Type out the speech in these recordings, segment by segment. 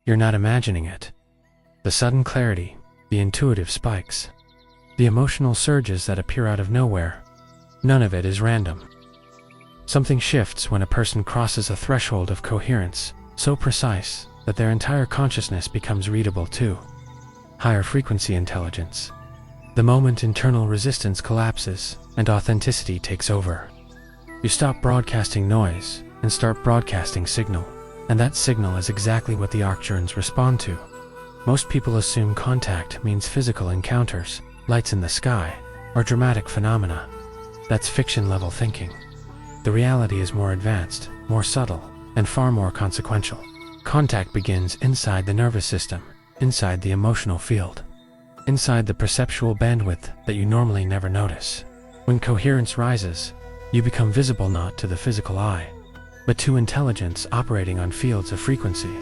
You're not imagining it. The sudden clarity, the intuitive spikes, the emotional surges that appear out of nowhere, none of it is random. Something shifts when a person crosses a threshold of coherence, so precise that their entire consciousness becomes readable too. Higher frequency intelligence. The moment internal resistance collapses and authenticity takes over. You stop broadcasting noise and start broadcasting signal, and that signal is exactly what the Arcturans respond to. Most people assume contact means physical encounters, lights in the sky, or dramatic phenomena. That's fiction-level thinking. The reality is more advanced, more subtle, and far more consequential. Contact begins inside the nervous system, inside the emotional field, inside the perceptual bandwidth that you normally never notice. When coherence rises, you become visible not to the physical eye, but to intelligence operating on fields of frequency.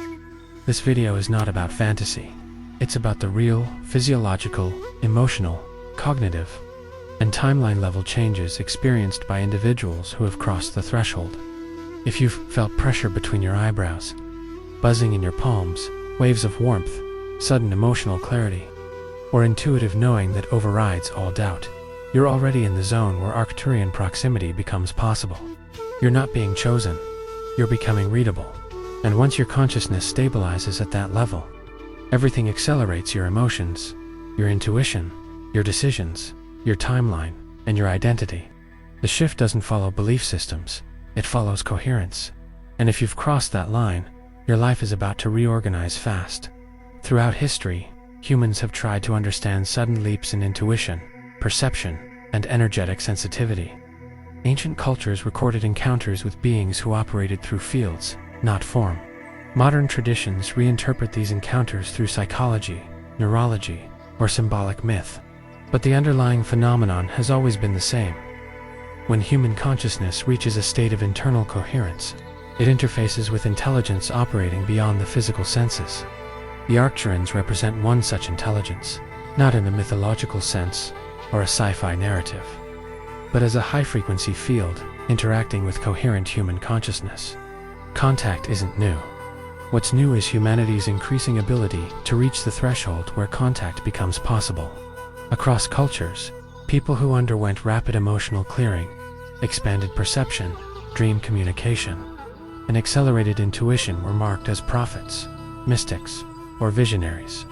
This video is not about fantasy. It's about the real, physiological, emotional, cognitive, and timeline-level changes experienced by individuals who have crossed the threshold. If you've felt pressure between your eyebrows, buzzing in your palms, waves of warmth, sudden emotional clarity, or intuitive knowing that overrides all doubt, you're already in the zone where Arcturian proximity becomes possible. You're not being chosen, you're becoming readable. And once your consciousness stabilizes at that level, everything accelerates: your emotions, your intuition, your decisions, your timeline, and your identity. The shift doesn't follow belief systems, it follows coherence. And if you've crossed that line, your life is about to reorganize fast. Throughout history, humans have tried to understand sudden leaps in intuition, perception, and energetic sensitivity. Ancient cultures recorded encounters with beings who operated through fields, not form. Modern traditions reinterpret these encounters through psychology, neurology, or symbolic myth. But the underlying phenomenon has always been the same. When human consciousness reaches a state of internal coherence, it interfaces with intelligence operating beyond the physical senses. The Arcturans represent one such intelligence, not in a mythological sense or a sci-fi narrative, but as a high-frequency field interacting with coherent human consciousness. Contact isn't new. What's new is humanity's increasing ability to reach the threshold where contact becomes possible. Across cultures, people who underwent rapid emotional clearing, expanded perception, dream communication, and accelerated intuition were marked as prophets, mystics, or visionaries.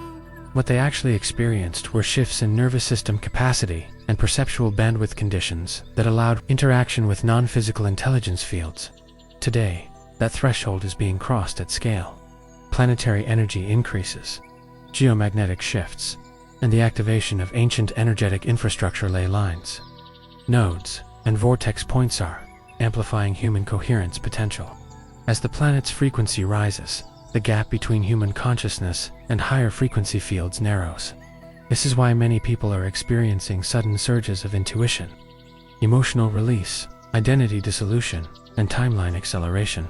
What they actually experienced were shifts in nervous system capacity and perceptual bandwidth conditions that allowed interaction with non-physical intelligence fields. Today, that threshold is being crossed at scale. Planetary energy increases, geomagnetic shifts, and the activation of ancient energetic infrastructure ley lines, nodes, and vortex points are amplifying human coherence potential. As the planet's frequency rises, the gap between human consciousness and higher frequency fields narrows. This is why many people are experiencing sudden surges of intuition, emotional release, identity dissolution, and timeline acceleration.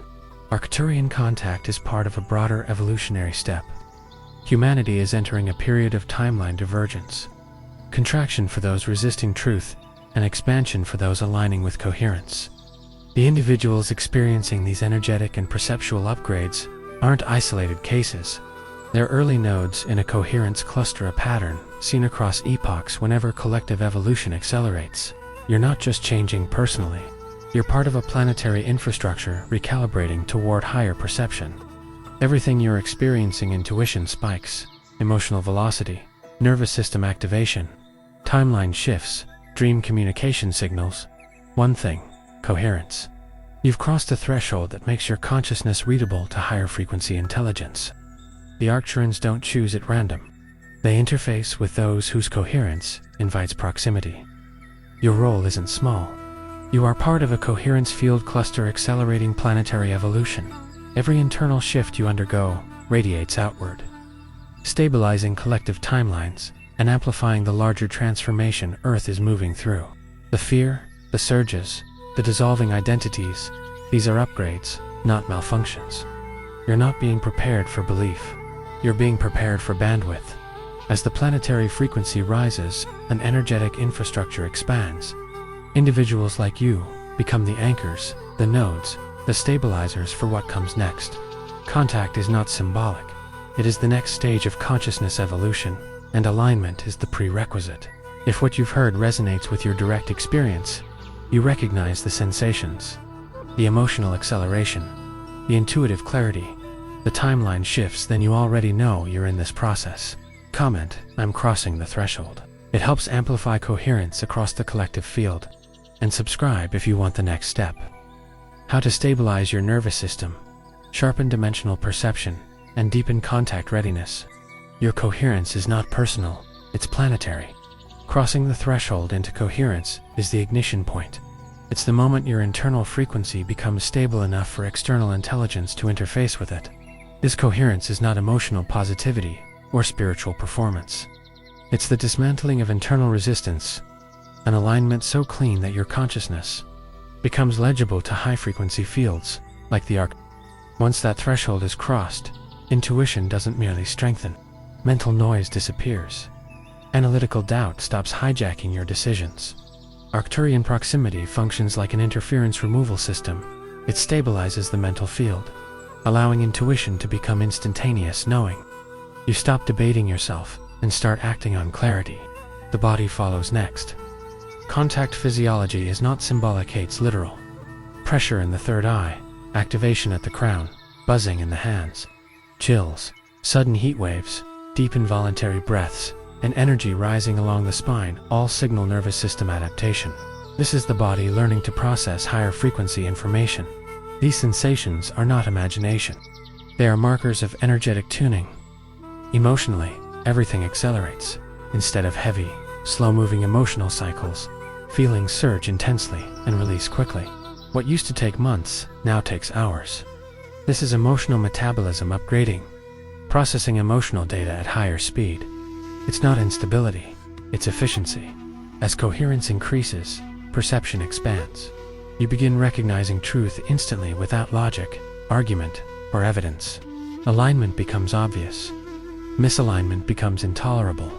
Arcturian contact is part of a broader evolutionary step. Humanity is entering a period of timeline divergence, contraction for those resisting truth, and expansion for those aligning with coherence. The individuals experiencing these energetic and perceptual upgrades aren't isolated cases. They're early nodes in a coherence cluster, a pattern seen across epochs whenever collective evolution accelerates. You're not just changing personally, you're part of a planetary infrastructure recalibrating toward higher perception. Everything you're experiencing: intuition spikes, emotional velocity, nervous system activation, timeline shifts, dream communication signals. One thing: coherence. You've crossed a threshold that makes your consciousness readable to higher frequency intelligence. The Arcturans don't choose at random. They interface with those whose coherence invites proximity. Your role isn't small. You are part of a coherence field cluster accelerating planetary evolution. Every internal shift you undergo radiates outward, stabilizing collective timelines and amplifying the larger transformation Earth is moving through. The fear, the surges, the dissolving identities, these are upgrades, not malfunctions. You're not being prepared for belief. You're being prepared for bandwidth. As the planetary frequency rises, an energetic infrastructure expands. Individuals like you become the anchors, the nodes, the stabilizers for what comes next. Contact is not symbolic. It is the next stage of consciousness evolution, and alignment is the prerequisite. If what you've heard resonates with your direct experience, you recognize the sensations, the emotional acceleration, the intuitive clarity, the timeline shifts, then you already know you're in this process. Comment, "I'm crossing the threshold." It helps amplify coherence across the collective field. And subscribe if you want the next step. How to stabilize your nervous system, sharpen dimensional perception, and deepen contact readiness. Your coherence is not personal, it's planetary. Crossing the threshold into coherence is the ignition point. It's the moment your internal frequency becomes stable enough for external intelligence to interface with it. This coherence is not emotional positivity or spiritual performance. It's the dismantling of internal resistance, an alignment so clean that your consciousness becomes legible to high-frequency fields, like the Arc. Once that threshold is crossed, intuition doesn't merely strengthen. Mental noise disappears. Analytical doubt stops hijacking your decisions. Arcturian proximity functions like an interference removal system. It stabilizes the mental field, allowing intuition to become instantaneous knowing. You stop debating yourself and start acting on clarity. The body follows next. Contact physiology is not symbolic, it's literal. Pressure in the third eye, activation at the crown, buzzing in the hands, chills, sudden heat waves, deep involuntary breaths, and energy rising along the spine all signal nervous system adaptation. This is the body learning to process higher frequency information. These sensations are not imagination. They are markers of energetic tuning. Emotionally, everything accelerates. Instead of heavy, slow-moving emotional cycles, feelings surge intensely and release quickly. What used to take months now takes hours. This is emotional metabolism upgrading, processing emotional data at higher speed. It's not instability, it's efficiency. As coherence increases, perception expands. You begin recognizing truth instantly without logic, argument, or evidence. Alignment becomes obvious. Misalignment becomes intolerable.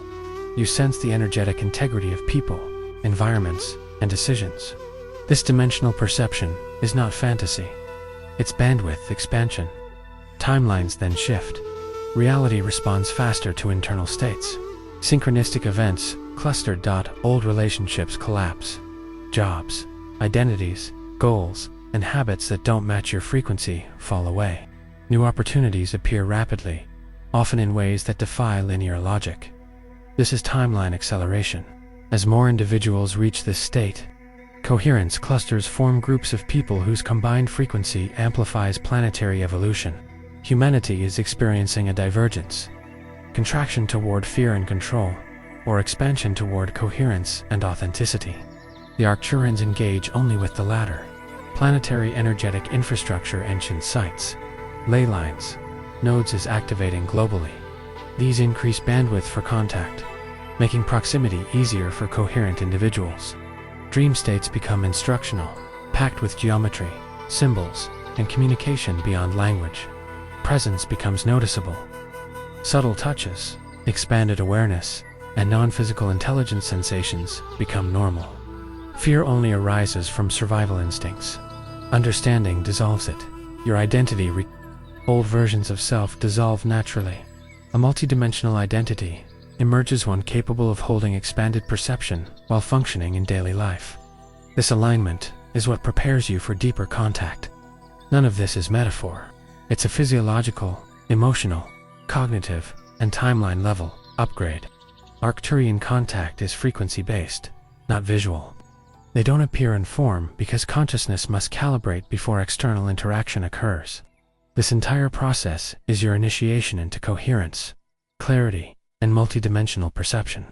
You sense the energetic integrity of people, environments, and decisions. This dimensional perception is not fantasy. It's bandwidth expansion. Timelines then shift. Reality responds faster to internal states. Synchronistic events clustered. Old relationships collapse. Jobs, identities, goals, and habits that don't match your frequency fall away. New opportunities appear rapidly, often in ways that defy linear logic. This is timeline acceleration. As more individuals reach this state, coherence clusters form groups of people whose combined frequency amplifies planetary evolution. Humanity is experiencing a divergence, contraction toward fear and control, or expansion toward coherence and authenticity. The Arcturans engage only with the latter. Planetary energetic infrastructure, ancient sites, ley lines, nodes is activating globally. These increase bandwidth for contact, making proximity easier for coherent individuals. Dream states become instructional, packed with geometry, symbols, and communication beyond language. Presence becomes noticeable. Subtle touches, expanded awareness, and non-physical intelligence sensations become normal. Fear only arises from survival instincts. Understanding dissolves it. Your identity, old versions of self dissolve naturally. A multidimensional identity emerges, one capable of holding expanded perception while functioning in daily life. This alignment is what prepares you for deeper contact. None of this is metaphor. It's a physiological, emotional, cognitive, and timeline level upgrade. Arcturian contact is frequency-based, not visual. They don't appear in form because consciousness must calibrate before external interaction occurs. This entire process is your initiation into coherence, clarity, and multidimensional perception.